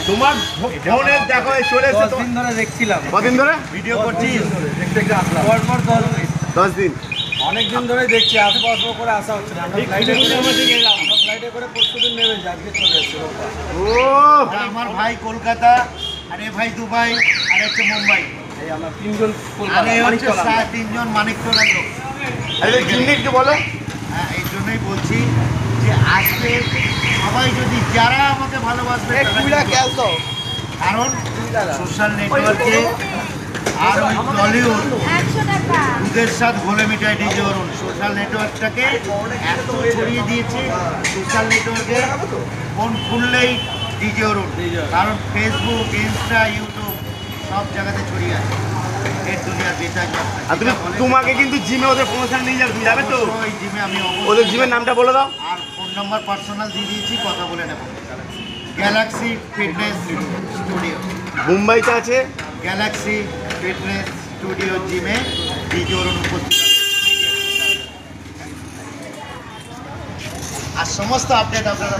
তোমার ফোনে দেখো চলে এসেছে 10 দিন ধরে দেখছিলাম। কদিন ধরে ভিডিও করছি, দেখতে আসলাম পরপর 10 দিন। অনেক দিন ধরে দেখছি, আসবো আসবো করে আসা হচ্ছে না। আমরা ফ্লাইটে করে পরশুদিন নেমেছি, আজকে চলে এসেছি। ও আমার ভাই কলকাতা, আরে ভাই দুবাই, আর হচ্ছে মুম্বাই। এই আমরা তিনজন আরে হচ্ছে তিনজন মানিকতলার লোক। আরে চিনি একটু বলো। হ্যাঁ, এই জন্যই বলছি যে আজকে সবাই যদি যারা আমাকে ভালোবাসবে কারণ সোশ্যাল নেটওয়ার্কে আর ওই টলিউড দুধের সাথ ঘোলে মিঠাই ডিজে অরুণ সোশ্যাল নেটওয়ার্কটাকে এত ছড়িয়ে দিয়েছে। সোশ্যাল নেটওয়ার্কে ফোন খুললেই ডিজে অরুণ, কারণ ফেসবুক, ইনস্টা, ইউটিউব সব জায়গাতে ছড়িয়ে আছে। এর দুনিয়ার বেতাজ। আর তোমাকে কিন্তু জিমে ওদের প্রমোশন নিয়ে যাবে, তুমি যাবে তো? ওই জিমে আমি ওদের জিমের নামটা বলে দাও। আর ফোন নাম্বার পার্সোনাল দিয়ে দিয়েছি, কথা বলে নেব। গ্যালাক্সি ফিটনেস স্টুডিও মুম্বাইতে আছে। গ্যালাক্সি ফিটনেস স্টুডিও জিমে ডিজে অরুণ উপস্থিত আর সমস্ত আপডেট আপনারা